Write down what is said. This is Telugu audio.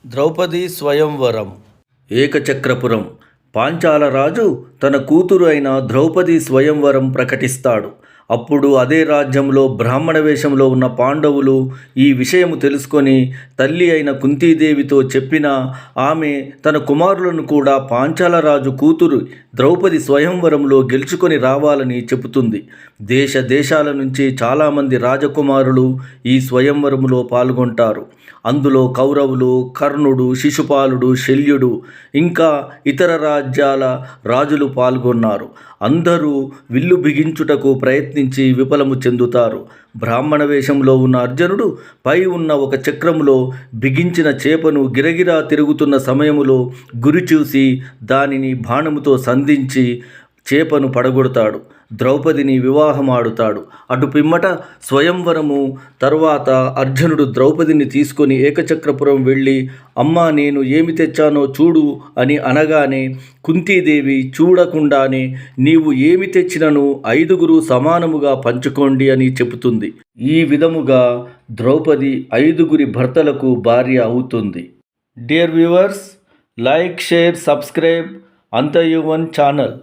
ద్రౌపది స్వయంవరం. ఏకచక్రపురం. పాంచాల రాజు తన కూతురు అయిన ద్రౌపది స్వయంవరం ప్రకటిస్తాడు. అప్పుడు అదే రాజ్యంలో బ్రాహ్మణ వేషంలో ఉన్న పాండవులు ఈ విషయము తెలుసుకొని తల్లి అయిన కుంతీదేవితో చెప్పిన ఆమె తన కుమారులను కూడా పాంచాల రాజు కూతురు ద్రౌపది స్వయంవరంలో గెలుచుకొని రావాలని చెబుతుంది. దేశ దేశాల నుంచి చాలామంది రాజకుమారులు ఈ స్వయంవరములో పాల్గొంటారు. అందులో కౌరవులు, కర్ణుడు, శిశుపాలుడు, శల్యుడు ఇంకా ఇతర రాజ్యాల రాజులు పాల్గొన్నారు. అందరూ విల్లు బిగించుటకు ప్రయత్నించి విఫలము చెందుతారు. బ్రాహ్మణ వేషంలో ఉన్న అర్జునుడు పై ఉన్న ఒక చక్రములో బిగించిన చేపను గిరగిరా తిరుగుతున్న సమయములో గురి చూసి దానిని బాణముతో సంధించి చేపను పడగొడతాడు. ద్రౌపదిని వివాహమాడుతాడు. అటు పిమ్మట స్వయంవరము తరువాత అర్జునుడు ద్రౌపదిని తీసుకొని ఏకచక్రపురం వెళ్ళి అమ్మా నేను ఏమి తెచ్చానో చూడు అని అనగానే కుంతీదేవి చూడకుండానే నీవు ఏమి తెచ్చినను 5గురు సమానముగా పంచుకోండి అని చెబుతుంది. ఈ విధముగా ద్రౌపది 5గురి భర్తలకు భార్య అవుతుంది. Dear viewers, like, share, subscribe అంతయువన్ ఛానల్.